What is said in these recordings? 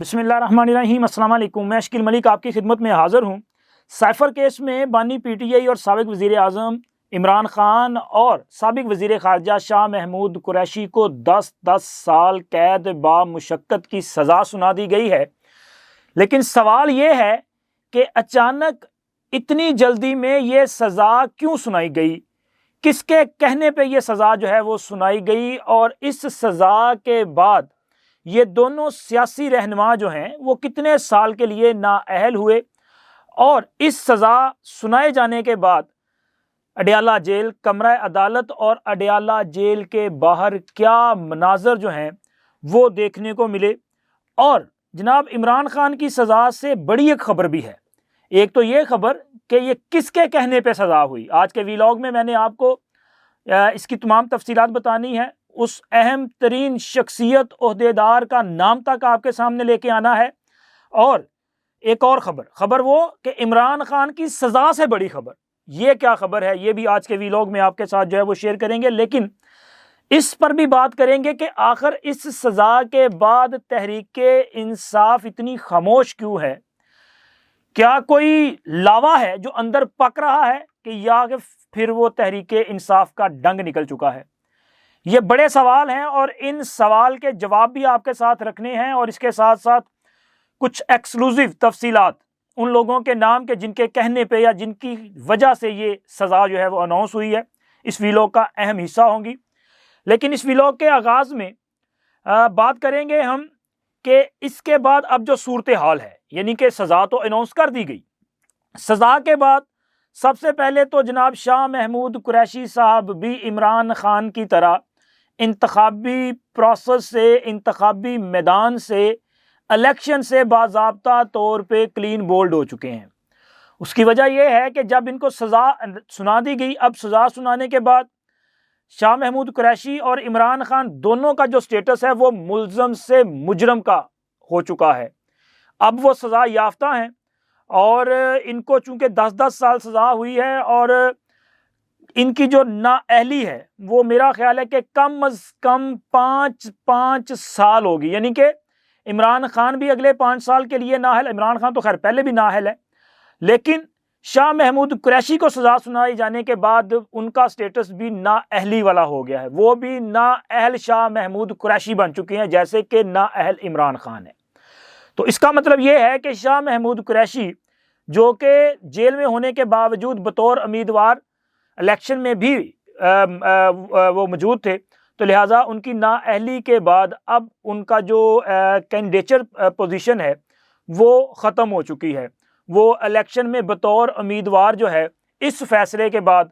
بسم اللہ الرحمن الرحیم۔ السلام علیکم، میں اشکیل ملک آپ کی خدمت میں حاضر ہوں۔ سائفر کیس میں بانی پی ٹی آئی اور سابق وزیر اعظم عمران خان اور سابق وزیر خارجہ شاہ محمود قریشی کو 10 سال قید با مشقت کی سزا سنا دی گئی ہے، لیکن سوال یہ ہے کہ اچانک اتنی جلدی میں یہ سزا کیوں سنائی گئی؟ کس کے کہنے پہ یہ سزا جو ہے وہ سنائی گئی؟ اور اس سزا کے بعد یہ دونوں سیاسی رہنما جو ہیں وہ کتنے سال کے لیے نااہل ہوئے؟ اور اس سزا سنائے جانے کے بعد اڈیالہ جیل، کمرہ عدالت اور اڈیالہ جیل کے باہر کیا مناظر جو ہیں وہ دیکھنے کو ملے؟ اور جناب عمران خان کی سزا سے بڑی ایک خبر بھی ہے۔ ایک تو یہ خبر کہ یہ کس کے کہنے پہ سزا ہوئی۔ آج کے ویلاگ میں نے آپ کو اس کی تمام تفصیلات بتانی ہے، اس اہم ترین شخصیت عہدیدار کا نام تک آپ کے سامنے لے کے آنا ہے، اور ایک اور خبر وہ کہ عمران خان کی سزا سے بڑی خبر، یہ کیا خبر ہے یہ بھی آج کے ویلاگ میں آپ کے ساتھ جو ہے وہ شیئر کریں گے۔ لیکن اس پر بھی بات کریں گے کہ آخر اس سزا کے بعد تحریک انصاف اتنی خاموش کیوں ہے؟ کیا کوئی لاوا ہے جو اندر پک رہا ہے کہ یا کہ پھر وہ تحریک انصاف کا ڈنگ نکل چکا ہے؟ یہ بڑے سوال ہیں اور ان سوال کے جواب بھی آپ کے ساتھ رکھنے ہیں، اور اس کے ساتھ ساتھ کچھ ایکسکلوزیو تفصیلات ان لوگوں کے نام کے جن کے کہنے پہ یا جن کی وجہ سے یہ سزا جو ہے وہ اناؤنس ہوئی ہے، اس ویلاگ کا اہم حصہ ہوں گی۔ لیکن اس ویلاگ کے آغاز میں بات کریں گے ہم کہ اس کے بعد اب جو صورتحال ہے، یعنی کہ سزا تو اناؤنس کر دی گئی، سزا کے بعد سب سے پہلے تو جناب شاہ محمود قریشی صاحب بھی عمران خان کی طرح انتخابی پروسیس سے، انتخابی میدان سے، الیکشن سے باضابطہ طور پہ کلین بولڈ ہو چکے ہیں۔ اس کی وجہ یہ ہے کہ جب ان کو سزا سنا دی گئی، اب سزا سنانے کے بعد شاہ محمود قریشی اور عمران خان دونوں کا جو سٹیٹس ہے وہ ملزم سے مجرم کا ہو چکا ہے۔ اب وہ سزا یافتہ ہیں اور ان کو چونکہ 10 سال سزا ہوئی ہے، اور ان کی جو نااہلی ہے وہ میرا خیال ہے کہ کم از کم 5 سال ہوگی، یعنی کہ عمران خان بھی اگلے 5 سال کے لیے نااہل، عمران خان تو خیر پہلے بھی نااہل ہے، لیکن شاہ محمود قریشی کو سزا سنائی جانے کے بعد ان کا سٹیٹس بھی نااہلی والا ہو گیا ہے، وہ بھی نااہل شاہ محمود قریشی بن چکے ہیں جیسے کہ نااہل عمران خان ہے۔ تو اس کا مطلب یہ ہے کہ شاہ محمود قریشی جو کہ جیل میں ہونے کے باوجود بطور امیدوار الیکشن میں بھی وہ موجود تھے، تو لہٰذا ان کی نااہلی کے بعد اب ان کا جو کینڈیڈیچر پوزیشن ہے وہ ختم ہو چکی ہے، وہ الیکشن میں بطور امیدوار جو ہے اس فیصلے کے بعد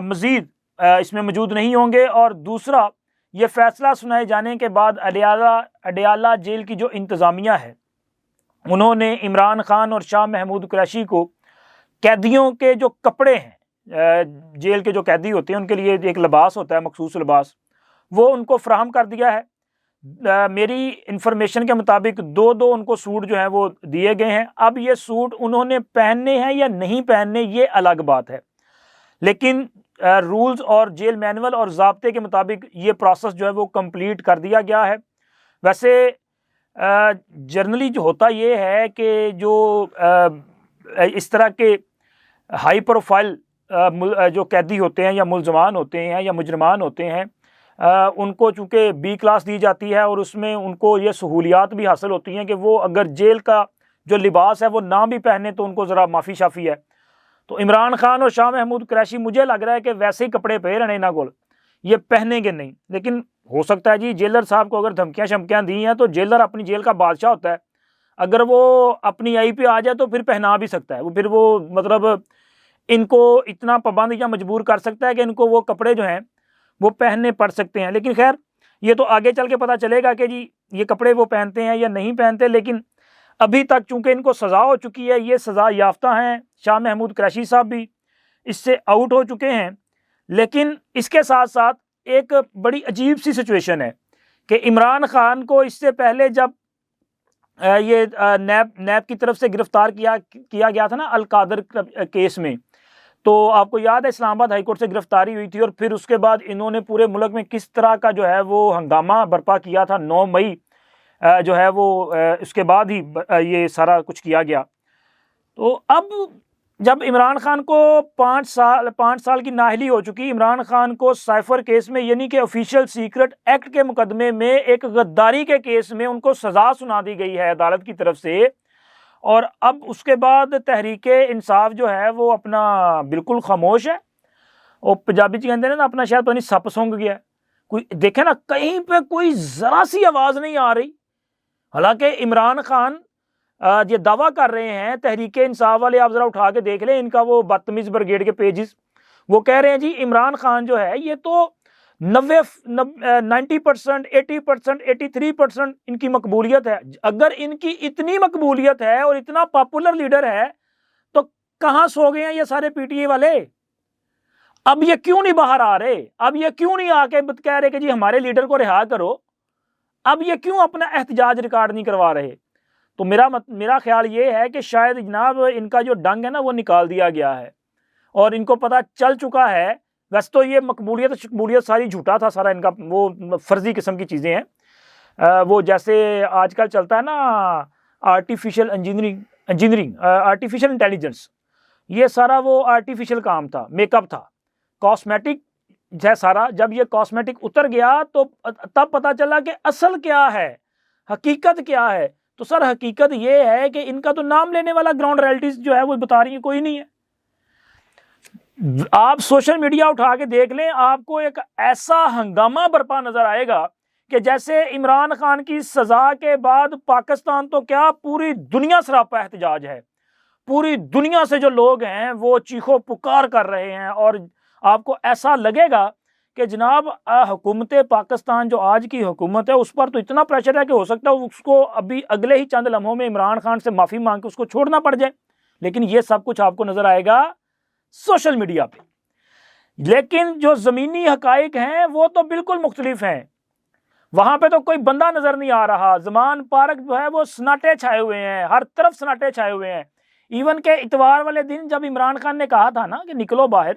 مزید اس میں موجود نہیں ہوں گے۔ اور دوسرا، یہ فیصلہ سنائے جانے کے بعد اڈیالہ جیل کی جو انتظامیہ ہے انہوں نے عمران خان اور شاہ محمود قریشی کو قیدیوں کے جو کپڑے ہیں، جیل کے جو قیدی ہوتے ہیں ان کے لیے ایک لباس ہوتا ہے، مخصوص لباس، وہ ان کو فراہم کر دیا ہے۔ میری انفارمیشن کے مطابق 2 ان کو سوٹ جو ہیں وہ دیے گئے ہیں۔ اب یہ سوٹ انہوں نے پہننے ہیں یا نہیں پہننے یہ الگ بات ہے، لیکن رولز اور جیل مینول اور ضابطے کے مطابق یہ پروسیس جو ہے وہ کمپلیٹ کر دیا گیا ہے۔ ویسے جرنلی جو ہوتا یہ ہے کہ جو اس طرح کے ہائی پروفائل جو قیدی ہوتے ہیں یا ملزمان ہوتے ہیں یا مجرمان ہوتے ہیں، ان کو چونکہ بی کلاس دی جاتی ہے اور اس میں ان کو یہ سہولیات بھی حاصل ہوتی ہیں کہ وہ اگر جیل کا جو لباس ہے وہ نہ بھی پہنے تو ان کو ذرا معافی شافی ہے۔ تو عمران خان اور شاہ محمود قریشی مجھے لگ رہا ہے کہ ویسے ہی کپڑے پہ رہنے نہ گول، یہ پہنیں گے نہیں، لیکن ہو سکتا ہے جی جیلر صاحب کو اگر دھمکیاں شمکیاں دی ہیں تو جیلر اپنی جیل کا بادشاہ ہوتا ہے، اگر وہ اپنی آئی پہ آ جائے تو پھر پہنا بھی سکتا ہے، وہ پھر وہ مطلب ان کو اتنا پابند یا مجبور کر سکتا ہے کہ ان کو وہ کپڑے جو ہیں وہ پہننے پڑ سکتے ہیں۔ لیکن خیر یہ تو آگے چل کے پتہ چلے گا کہ جی یہ کپڑے وہ پہنتے ہیں یا نہیں پہنتے، لیکن ابھی تک چونکہ ان کو سزا ہو چکی ہے، یہ سزا یافتہ ہیں، شاہ محمود قریشی صاحب بھی اس سے آؤٹ ہو چکے ہیں۔ لیکن اس کے ساتھ ساتھ ایک بڑی عجیب سی سچویشن ہے کہ عمران خان کو اس سے پہلے جب یہ نیب کی طرف سے گرفتار کیا گیا تھا نا القادر کیس میں، تو آپ کو یاد ہے اسلام آباد ہائی کورٹ سے گرفتاری ہوئی تھی، اور پھر اس کے بعد انہوں نے پورے ملک میں کس طرح کا جو ہے وہ ہنگامہ برپا کیا تھا 9 مئی جو ہے وہ اس کے بعد ہی یہ سارا کچھ کیا گیا۔ تو اب جب عمران خان کو 5 سال کی نااہلی ہو چکی، عمران خان کو سائفر کیس میں یعنی کہ آفیشیل سیکرٹ ایکٹ کے مقدمے میں ایک غداری کے کیس میں ان کو سزا سنا دی گئی ہے عدالت کی طرف سے، اور اب اس کے بعد تحریک انصاف جو ہے وہ اپنا بالکل خاموش ہے، اور پنجابی کہتے ہیں نا اپنا شاید پتہ نہیں سپ سونگ گیا ہے، کوئی دیکھیں نا کہیں پہ کوئی ذرا سی آواز نہیں آ رہی۔ حالانکہ عمران خان یہ دعویٰ کر رہے ہیں، تحریک انصاف والے آپ ذرا اٹھا کے دیکھ لیں ان کا وہ بدتمیز بریگیڈ کے پیجز، وہ کہہ رہے ہیں جی عمران خان جو ہے یہ تو 90%، 80%، 83% ان کی مقبولیت ہے۔ اگر ان کی اتنی مقبولیت ہے اور اتنا پاپولر لیڈر ہے تو کہاں سو گئے ہیں یہ سارے پی ٹی اے والے؟ اب یہ کیوں نہیں باہر آ رہے؟ اب یہ کیوں نہیں آ کے کہہ رہے کہ جی ہمارے لیڈر کو رہا کرو؟ اب یہ کیوں اپنا احتجاج ریکارڈ نہیں کروا رہے؟ تو میرا خیال یہ ہے کہ شاید جناب ان کا جو ڈنگ ہے نا وہ نکال دیا گیا ہے، اور ان کو پتہ چل چکا ہے۔ ویسے تو یہ مقبولیت ساری جھوٹا تھا، سارا ان کا وہ فرضی قسم کی چیزیں ہیں، وہ جیسے آج کل چلتا ہے نا آرٹیفیشل انجینئرنگ، آرٹیفیشل انٹیلیجنس، یہ سارا وہ آرٹیفیشل کام تھا، میک اپ تھا، کاسمیٹک ہے سارا۔ جب یہ کاسمیٹک اتر گیا تو تب پتہ چلا کہ اصل کیا ہے، حقیقت کیا ہے۔ تو سر حقیقت یہ ہے کہ ان کا تو نام لینے والا گراؤنڈ ریئلٹیز جو ہے وہ بتا رہی ہیں کوئی نہیں ہے۔ آپ سوشل میڈیا اٹھا کے دیکھ لیں، آپ کو ایک ایسا ہنگامہ برپا نظر آئے گا کہ جیسے عمران خان کی سزا کے بعد پاکستان تو کیا پوری دنیا سراپا احتجاج ہے، پوری دنیا سے جو لوگ ہیں وہ چیخو پکار کر رہے ہیں، اور آپ کو ایسا لگے گا کہ جناب حکومت پاکستان جو آج کی حکومت ہے اس پر تو اتنا پریشر ہے کہ ہو سکتا ہے اس کو ابھی اگلے ہی چند لمحوں میں عمران خان سے معافی مانگ کے اس کو چھوڑنا پڑ جائے۔ لیکن یہ سب کچھ آپ کو نظر آئے گا سوشل میڈیا پہ، لیکن جو زمینی حقائق ہیں وہ تو بالکل مختلف ہیں۔ وہاں پہ تو کوئی بندہ نظر نہیں آ رہا، زمان پارک جو ہے وہ سناٹے چھائے ہوئے ہیں، ہر طرف سناٹے چھائے ہوئے ہیں۔ ایون کہ اتوار والے دن جب عمران خان نے کہا تھا نا کہ نکلو باہر،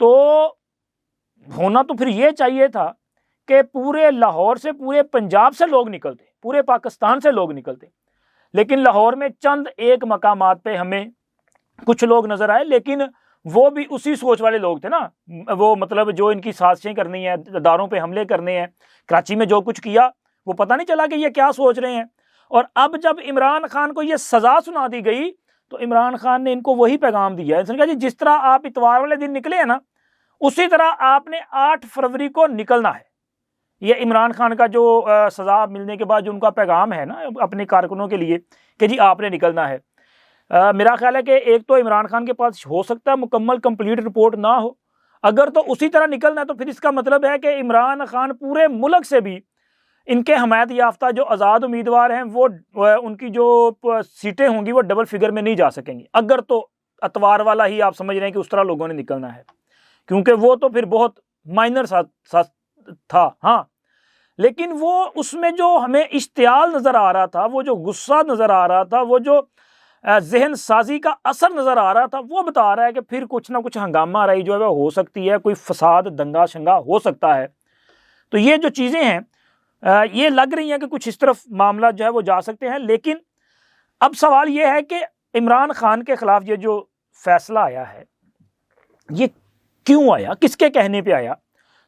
تو ہونا تو پھر یہ چاہیے تھا کہ پورے لاہور سے، پورے پنجاب سے لوگ نکلتے، پورے پاکستان سے لوگ نکلتے، لیکن لاہور میں چند ایک مقامات پہ ہمیں کچھ لوگ نظر آئے، لیکن وہ بھی اسی سوچ والے لوگ تھے نا، وہ مطلب جو ان کی سازشیں کرنی ہیں، اداروں پہ حملے کرنے ہیں، کراچی میں جو کچھ کیا وہ پتہ نہیں چلا کہ یہ کیا سوچ رہے ہیں۔ اور اب جب عمران خان کو یہ سزا سنا دی گئی تو عمران خان نے ان کو وہی پیغام دیا ہے، کہا جی جس طرح آپ اتوار والے دن نکلے ہیں نا اسی طرح آپ نے 8 فروری کو نکلنا ہے۔ یہ عمران خان کا جو سزا ملنے کے بعد جو ان کا پیغام ہے نا اپنے کارکنوں کے لیے کہ جی آپ نے نکلنا ہے۔ میرا خیال ہے کہ ایک تو عمران خان کے پاس ہو سکتا ہے مکمل کمپلیٹ رپورٹ نہ ہو، اگر تو اسی طرح نکلنا ہے تو پھر اس کا مطلب ہے کہ عمران خان پورے ملک سے بھی ان کے حمایت یافتہ جو آزاد امیدوار ہیں وہ ان کی جو سیٹیں ہوں گی وہ ڈبل فگر میں نہیں جا سکیں گی، اگر تو اتوار والا ہی آپ سمجھ رہے ہیں کہ اس طرح لوگوں نے نکلنا ہے، کیونکہ وہ تو پھر بہت مائنر تھا۔ ہاں لیکن وہ اس میں جو ہمیں اشتعال نظر آ رہا تھا، وہ جو غصہ نظر آ رہا تھا، وہ جو ذہن سازی کا اثر نظر آ رہا تھا، وہ بتا رہا ہے کہ پھر کچھ نہ کچھ ہنگامہ رہی جو ہے ہو سکتی ہے، کوئی فساد دنگا شنگا ہو سکتا ہے۔ تو یہ جو چیزیں ہیں یہ لگ رہی ہیں کہ کچھ اس طرف معاملہ جو ہے وہ جا سکتے ہیں۔ لیکن اب سوال یہ ہے کہ عمران خان کے خلاف یہ جو فیصلہ آیا ہے یہ کیوں آیا، کس کے کہنے پہ آیا؟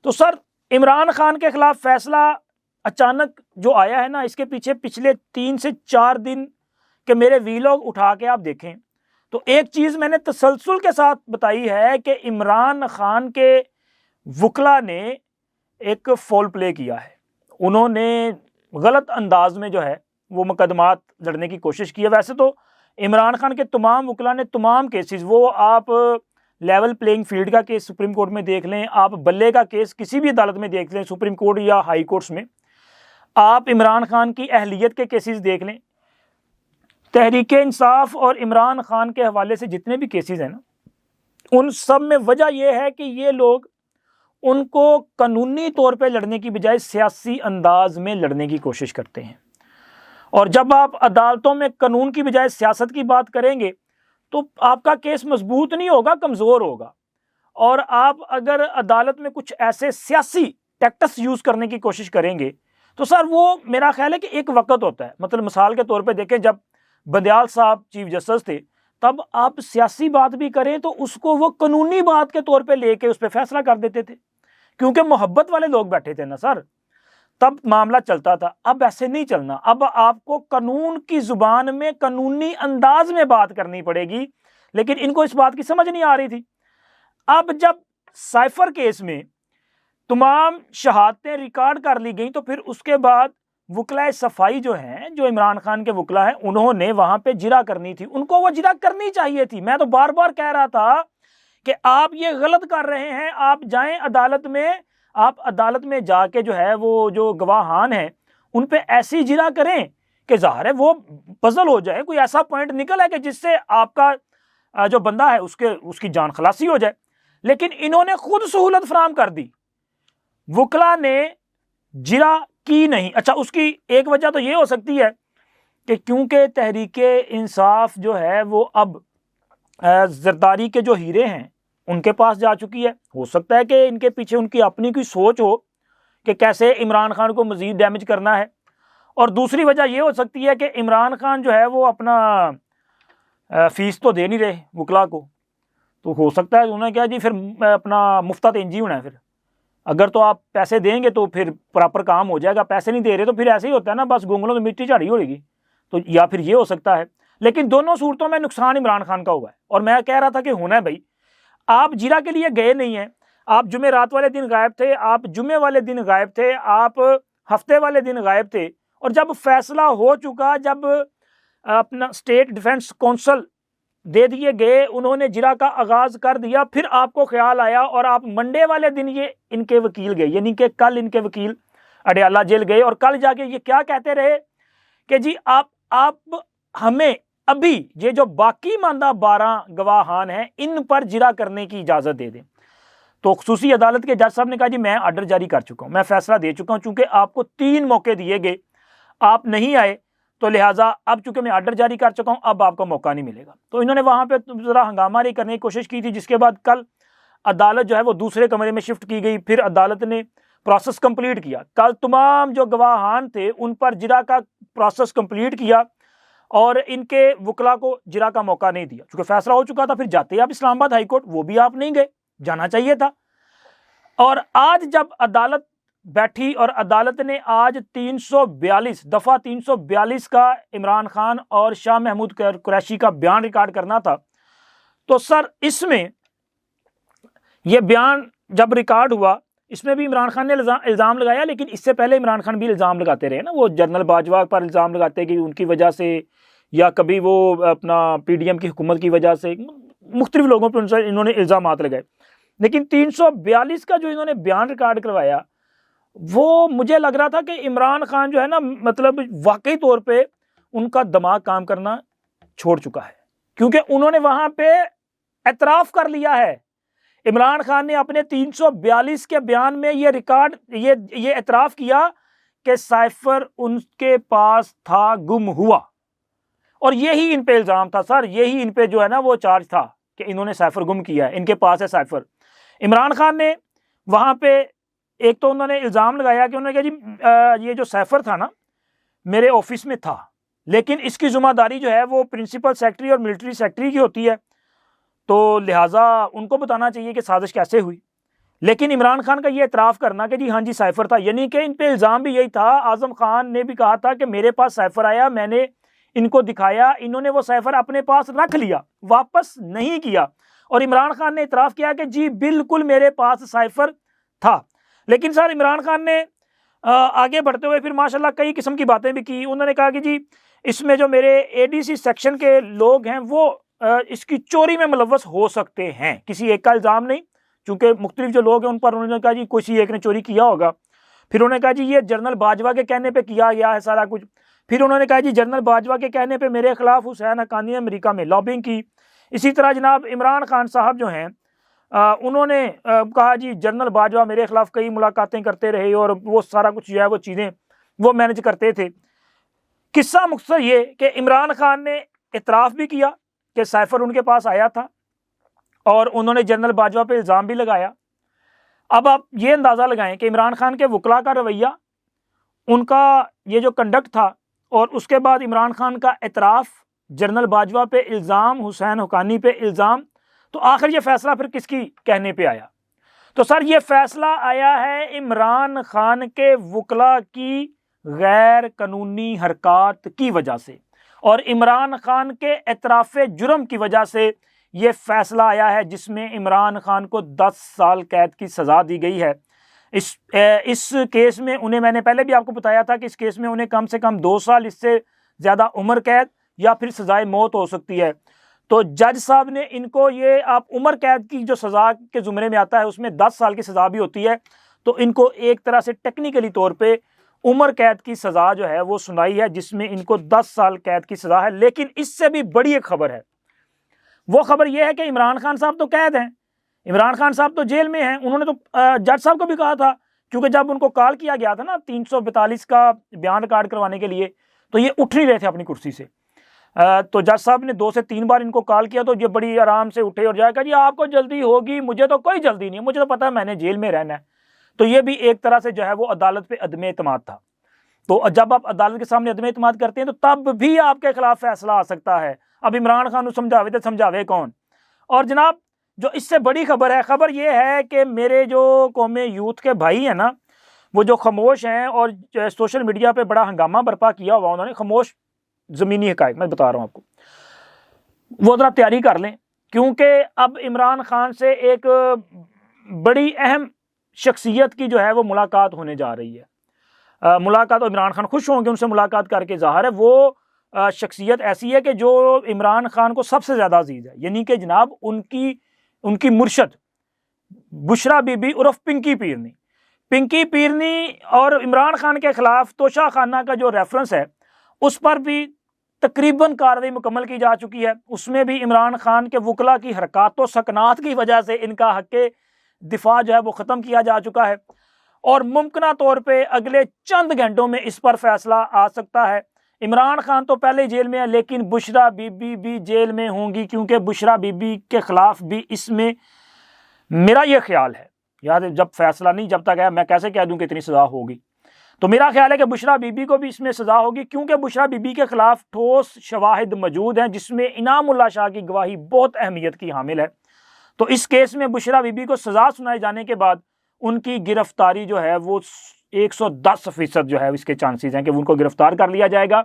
تو سر عمران خان کے خلاف فیصلہ اچانک جو آیا ہے نا، اس کے پیچھے پچھلے 3 سے 4 دن کہ میرے ویلاگ اٹھا کے آپ دیکھیں تو ایک چیز میں نے تسلسل کے ساتھ بتائی ہے کہ عمران خان کے وکلا نے ایک فول پلے کیا ہے، انہوں نے غلط انداز میں جو ہے وہ مقدمات لڑنے کی کوشش کی ہے۔ ویسے تو عمران خان کے تمام وکلا نے تمام کیسز، وہ آپ لیول پلینگ فیلڈ کا کیس سپریم کورٹ میں دیکھ لیں، آپ بلے کا کیس کسی بھی عدالت میں دیکھ لیں، سپریم کورٹ یا ہائی کورٹس میں، آپ عمران خان کی اہلیت کے کیسز دیکھ لیں، تحریک انصاف اور عمران خان کے حوالے سے جتنے بھی کیسز ہیں نا، ان سب میں وجہ یہ ہے کہ یہ لوگ ان کو قانونی طور پہ لڑنے کی بجائے سیاسی انداز میں لڑنے کی کوشش کرتے ہیں، اور جب آپ عدالتوں میں قانون کی بجائے سیاست کی بات کریں گے تو آپ کا کیس مضبوط نہیں ہوگا، کمزور ہوگا، اور آپ اگر عدالت میں کچھ ایسے سیاسی ٹیکٹس یوز کرنے کی کوشش کریں گے تو سر وہ میرا خیال ہے کہ ایک وقت ہوتا ہے، مطلب مثال کے طور پہ دیکھیں جب بندیال صاحب چیف جسٹس تھے تب آپ سیاسی بات بھی کریں تو اس کو وہ قانونی بات کے طور پہ لے کے اس پہ فیصلہ کر دیتے تھے، کیونکہ محبت والے لوگ بیٹھے تھے نا سر، تب معاملہ چلتا تھا۔ اب ایسے نہیں چلنا، اب آپ کو قانون کی زبان میں قانونی انداز میں بات کرنی پڑے گی، لیکن ان کو اس بات کی سمجھ نہیں آ رہی تھی۔ اب جب سائفر کیس میں تمام شہادتیں ریکارڈ کر لی گئیں تو پھر اس کے بعد وکلائے صفائی جو ہیں، جو عمران خان کے وکلا ہیں، انہوں نے وہاں پہ جرا کرنی تھی، ان کو وہ جرا کرنی چاہیے تھی۔ میں تو بار بار کہہ رہا تھا کہ آپ یہ غلط کر رہے ہیں، آپ جائیں عدالت میں، آپ عدالت میں جا کے جو ہے وہ جو گواہان ہیں ان پہ ایسی جرا کریں کہ ظاہر ہے وہ پزل ہو جائے، کوئی ایسا پوائنٹ نکل ہے کہ جس سے آپ کا جو بندہ ہے اس کی جان خلاصی ہو جائے، لیکن انہوں نے خود سہولت فراہم کر دی، وکلا نے جرا کی نہیں۔ اچھا، اس کی ایک وجہ تو یہ ہو سکتی ہے کہ کیونکہ تحریک انصاف جو ہے وہ اب زرداری کے جو ہیرے ہیں ان کے پاس جا چکی ہے، ہو سکتا ہے کہ ان کے پیچھے ان کی اپنی کوئی سوچ ہو کہ کیسے عمران خان کو مزید ڈیمیج کرنا ہے، اور دوسری وجہ یہ ہو سکتی ہے کہ عمران خان جو ہے وہ اپنا فیس تو دے نہیں رہے وکلا کو، تو ہو سکتا ہے انہوں نے کہا جی پھر اپنا مفتہ تنجی ہونا ہے، پھر اگر تو آپ پیسے دیں گے تو پھر پراپر کام ہو جائے گا، پیسے نہیں دے رہے تو پھر ایسے ہی ہوتا ہے نا، بس گونگلوں تو مٹی چاڑی ہوئے گی، تو یا پھر یہ ہو سکتا ہے۔ لیکن دونوں صورتوں میں نقصان عمران خان کا ہوا ہے، اور میں کہہ رہا تھا کہ ہونا ہے بھائی، آپ جرا کے لیے گئے نہیں ہیں، آپ جمعے رات والے دن غائب تھے، آپ جمعے والے دن غائب تھے، آپ ہفتے والے دن غائب تھے، اور جب فیصلہ ہو چکا، جب اپنا اسٹیٹ ڈیفنس کونسل دے دیے گئے، انہوں نے جرا کا آغاز کر دیا، پھر آپ کو خیال آیا اور آپ منڈے والے دن یہ ان کے وکیل گئے، یعنی کہ کل ان کے وکیل اڈیالہ جیل گئے، اور کل جا کے یہ کیا کہتے رہے کہ جی آپ ہمیں ابھی یہ جو باقی ماندہ 12 گواہان ہیں ان پر جرا کرنے کی اجازت دے دیں۔ تو خصوصی عدالت کے جج صاحب نے کہا جی میں آرڈر جاری کر چکا ہوں، میں فیصلہ دے چکا ہوں، چونکہ آپ کو 3 موقع دیے گئے، آپ نہیں آئے، تو لہٰذا اب چونکہ میں آرڈر جاری کر چکا ہوں اب آپ کو موقع نہیں ملے گا۔ تو انہوں نے وہاں پہ ذرا ہنگامہ رہی کرنے کی کوشش کی تھی، جس کے بعد کل عدالت جو ہے وہ دوسرے کمرے میں شفٹ کی گئی، پھر عدالت نے پروسیس کمپلیٹ کیا، کل تمام جو گواہان تھے ان پر جرا کا پروسیس کمپلیٹ کیا، اور ان کے وکلا کو جرا کا موقع نہیں دیا، چونکہ فیصلہ ہو چکا تھا۔ پھر جاتے آپ اسلام آباد ہائی کورٹ، وہ بھی آپ نہیں گئے، جانا چاہیے تھا۔ اور آج جب عدالت بیٹھی اور عدالت نے آج 342 دفعہ 342 کا عمران خان اور شاہ محمود قریشی کا بیان ریکارڈ کرنا تھا، تو سر اس میں یہ بیان جب ریکارڈ ہوا اس میں بھی عمران خان نے الزام لگایا، لیکن اس سے پہلے عمران خان بھی الزام لگاتے رہے نا، وہ جنرل باجوہ پر الزام لگاتے کہ ان کی وجہ سے، یا کبھی وہ اپنا پی ڈی ایم کی حکومت کی وجہ سے، مختلف لوگوں پر انہوں نے الزامات لگائے، لیکن 342 کا جو انہوں نے بیان ریکارڈ کروایا وہ مجھے لگ رہا تھا کہ عمران خان جو ہے نا، مطلب واقعی طور پہ ان کا دماغ کام کرنا چھوڑ چکا ہے، کیونکہ انہوں نے وہاں پہ اعتراف کر لیا ہے۔ عمران خان نے اپنے 342 کے بیان میں یہ اعتراف کیا کہ سائفر ان کے پاس تھا، گم ہوا، اور یہی ان پہ الزام تھا سر، یہی ان پہ جو ہے نا وہ چارج تھا کہ انہوں نے سائفر گم کیا ہے، ان کے پاس ہے سائفر۔ عمران خان نے وہاں پہ ایک تو انہوں نے الزام لگایا کہ انہوں نے کہا جی یہ جو سائفر تھا نا میرے آفس میں تھا، لیکن اس کی ذمہ داری جو ہے وہ پرنسپل سیکرٹری اور ملٹری سیکرٹری کی ہوتی ہے، تو لہٰذا ان کو بتانا چاہیے کہ سازش کیسے ہوئی۔ لیکن عمران خان کا یہ اعتراف کرنا کہ جی ہاں جی سائفر تھا، یعنی کہ ان پہ الزام بھی یہی تھا۔ اعظم خان نے بھی کہا تھا کہ میرے پاس سائفر آیا، میں نے ان کو دکھایا، انہوں نے وہ سائفر اپنے پاس رکھ لیا، واپس نہیں کیا، اور عمران خان نے اعتراف کیا کہ جی بالکل میرے پاس سائفر تھا۔ لیکن سر عمران خان نے آگے بڑھتے ہوئے پھر ماشاءاللہ کئی قسم کی باتیں بھی کی۔ انہوں نے کہا کہ جی اس میں جو میرے اے ڈی سی سیکشن کے لوگ ہیں وہ اس کی چوری میں ملوث ہو سکتے ہیں، کسی ایک کا الزام نہیں، چونکہ مختلف جو لوگ ہیں ان پر انہوں نے کہا جی کسی ایک نے چوری کیا ہوگا۔ پھر انہوں نے کہا جی یہ جنرل باجوہ کے کہنے پہ کیا گیا ہے سارا کچھ۔ پھر انہوں نے کہا جی جنرل باجوہ کے کہنے پہ میرے خلاف حسین حقانی نے امریکہ میں لابنگ کی۔ اسی طرح جناب عمران خان صاحب جو ہیں انہوں نے کہا جی جنرل باجوہ میرے خلاف کئی ملاقاتیں کرتے رہے اور وہ سارا کچھ جو ہے وہ چیزیں وہ مینج کرتے تھے۔ قصہ مختصر یہ کہ عمران خان نے اعتراف بھی کیا کہ سائفر ان کے پاس آیا تھا، اور انہوں نے جنرل باجوہ پہ الزام بھی لگایا۔ اب آپ یہ اندازہ لگائیں کہ عمران خان کے وکلا کا رویہ ان کا یہ جو کنڈکٹ تھا اور اس کے بعد عمران خان کا اعتراف، جنرل باجوہ پہ الزام، حسین حقانی پہ الزام، تو آخر یہ فیصلہ پھر کس کی کہنے پہ آیا؟ تو سر یہ فیصلہ آیا ہے عمران خان کے وکلاء کی غیر قانونی حرکات کی وجہ سے، اور عمران خان کے اعتراف جرم کی وجہ سے یہ فیصلہ آیا ہے، جس میں عمران خان کو 10 سال قید کی سزا دی گئی ہے۔ اس کیس میں انہیں، میں نے پہلے بھی آپ کو بتایا تھا کہ اس کیس میں انہیں کم سے کم 2 سال، اس سے زیادہ عمر قید یا پھر سزائے موت ہو سکتی ہے۔ تو جج صاحب نے ان کو یہ، آپ عمر قید کی جو سزا کے زمرے میں آتا ہے اس میں 10 سال کی سزا بھی ہوتی ہے، تو ان کو ایک طرح سے ٹیکنیکلی طور پہ عمر قید کی سزا جو ہے وہ سنائی ہے، جس میں ان کو 10 سال قید کی سزا ہے۔ لیکن اس سے بھی بڑی ایک خبر ہے، وہ خبر یہ ہے کہ عمران خان صاحب تو قید ہیں، عمران خان صاحب تو جیل میں ہیں۔ انہوں نے تو جج صاحب کو بھی کہا تھا، کیونکہ جب ان کو کال کیا گیا تھا نا 342 کا بیان ریکارڈ کروانے کے لیے، تو یہ اٹھ نہیں رہے تھے اپنی کرسی سے، تو جج صاحب نے 2 سے 3 بار ان کو کال کیا، تو یہ بڑی آرام سے اٹھے اور جائے گا جی آپ کو جلدی ہوگی، مجھے تو کوئی جلدی نہیں ہے، مجھے تو پتا ہے میں نے جیل میں رہنا ہے۔ تو یہ بھی ایک طرح سے جو ہے وہ عدالت پہ عدم اعتماد تھا۔ تو جب آپ عدالت کے سامنے عدم اعتماد کرتے ہیں تو تب بھی آپ کے خلاف فیصلہ آ سکتا ہے۔ اب عمران خان سمجھاوے تو سمجھاوے کون؟ اور جناب جو اس سے بڑی خبر ہے، خبر یہ ہے کہ میرے جو قوم یوتھ کے بھائی ہیں نا، وہ جو خاموش ہیں اور سوشل میڈیا پہ بڑا ہنگامہ برپا کیا ہوا انہوں نے، خاموش زمینی حقائق میں بتا رہا ہوں آپ کو، وہ ذرا تیاری کر لیں، کیونکہ اب عمران خان سے ایک بڑی اہم شخصیت کی جو ہے وہ ملاقات ہونے جا رہی ہے۔ ملاقات، عمران خان خوش ہوں گے ان سے ملاقات کر کے، ظاہر ہے وہ شخصیت ایسی ہے کہ جو عمران خان کو سب سے زیادہ عزیز ہے، یعنی کہ جناب ان کی مرشد بشرا بی بی عرف پنکی پیرنی اور عمران خان کے خلاف توشہ خانہ کا جو ریفرنس ہے اس پر بھی تقریباً کارروائی مکمل کی جا چکی ہے۔ اس میں بھی عمران خان کے وکلاء کی حرکات و سکنات کی وجہ سے ان کا حق دفاع جو ہے وہ ختم کیا جا چکا ہے، اور ممکنہ طور پہ اگلے چند گھنٹوں میں اس پر فیصلہ آ سکتا ہے۔ عمران خان تو پہلے جیل میں ہے، لیکن بشرا بی بی بھی جیل میں ہوں گی، کیونکہ بشرا بی بی کے خلاف بھی اس میں میرا یہ خیال ہے، یاد جب فیصلہ نہیں جب تک ہے میں کیسے کہہ دوں کہ اتنی سزا ہوگی، تو میرا خیال ہے کہ بشرا بی بی کو بھی اس میں سزا ہوگی، کیونکہ بشرا بی بی کے خلاف ٹھوس شواہد موجود ہیں، جس میں انعام اللہ شاہ کی گواہی بہت اہمیت کی حامل ہے۔ تو اس کیس میں بشرا بی بی کو سزا سنائے جانے کے بعد ان کی گرفتاری جو ہے وہ 110% جو ہے اس کے چانسز ہیں کہ ان کو گرفتار کر لیا جائے گا،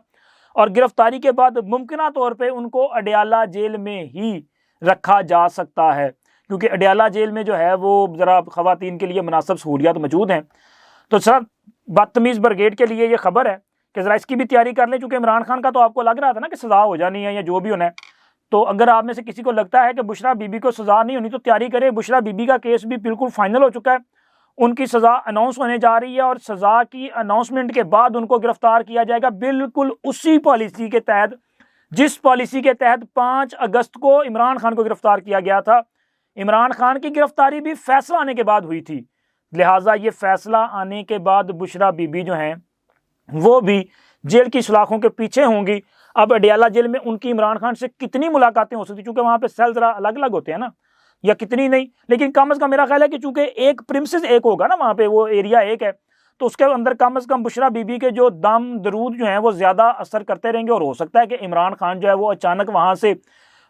اور گرفتاری کے بعد ممکنہ طور پہ ان کو اڈیالہ جیل میں ہی رکھا جا سکتا ہے، کیونکہ اڈیالہ جیل میں جو ہے وہ ذرا خواتین کے لیے مناسب سہولیات موجود ہیں۔ تو سر بدتمیز بریگیڈ کے لیے یہ خبر ہے کہ ذرا اس کی بھی تیاری کر لیں، چونکہ عمران خان کا تو آپ کو لگ رہا تھا نا کہ سزا ہو جانی ہے یا جو بھی ہونا ہے، تو اگر آپ میں سے کسی کو لگتا ہے کہ بشرا بی بی کو سزا نہیں ہونی تو تیاری کریں۔ بشرا بی بی کا کیس بھی بالکل فائنل ہو چکا ہے، ان کی سزا اناؤنس ہونے جا رہی ہے، اور سزا کی اناؤنسمنٹ کے بعد ان کو گرفتار کیا جائے گا، بالکل اسی پالیسی کے تحت جس پالیسی کے تحت 5 اگست کو عمران خان کو گرفتار کیا گیا تھا۔ عمران خان کی گرفتاری بھی فیصلہ آنے کے بعد ہوئی تھی، لہٰذا یہ فیصلہ آنے کے بعد بشرا بی بی جو ہیں وہ بھی جیل کی سلاخوں کے پیچھے ہوں گی۔ اب اڈیالہ جیل میں ان کی عمران خان سے کتنی ملاقاتیں ہو سکتی، چونکہ وہاں پہ سیل ذرا الگ الگ ہوتے ہیں نا، یا کتنی نہیں، لیکن کم از کم میرا خیال ہے کہ چونکہ ایک پریمسز ایک ہوگا نا، وہاں پہ وہ ایریا ایک ہے، تو اس کے اندر کم از کم بشرا بی بی کے جو دم درود جو ہیں وہ زیادہ اثر کرتے رہیں گے، اور ہو سکتا ہے کہ عمران خان جو ہے وہ اچانک وہاں سے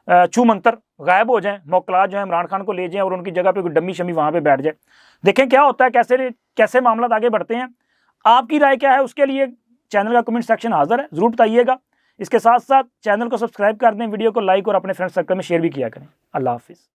چھو منتر غائب ہو جائیں، موکلات جو ہیں عمران خان کو لے جائیں اور ان کی جگہ پہ کوئی ڈمی شمی وہاں پہ بیٹھ جائے۔ دیکھیں کیا ہوتا ہے، کیسے معاملات آگے بڑھتے ہیں۔ آپ کی رائے کیا ہے اس کے لیے چینل کا کمنٹ سیکشن حاضر ہے، ضرور بتائیے گا۔ اس کے ساتھ ساتھ چینل کو سبسکرائب کر دیں، ویڈیو کو لائک اور اپنے فرینڈ سرکل میں شیئر بھی کیا کریں۔ اللہ حافظ۔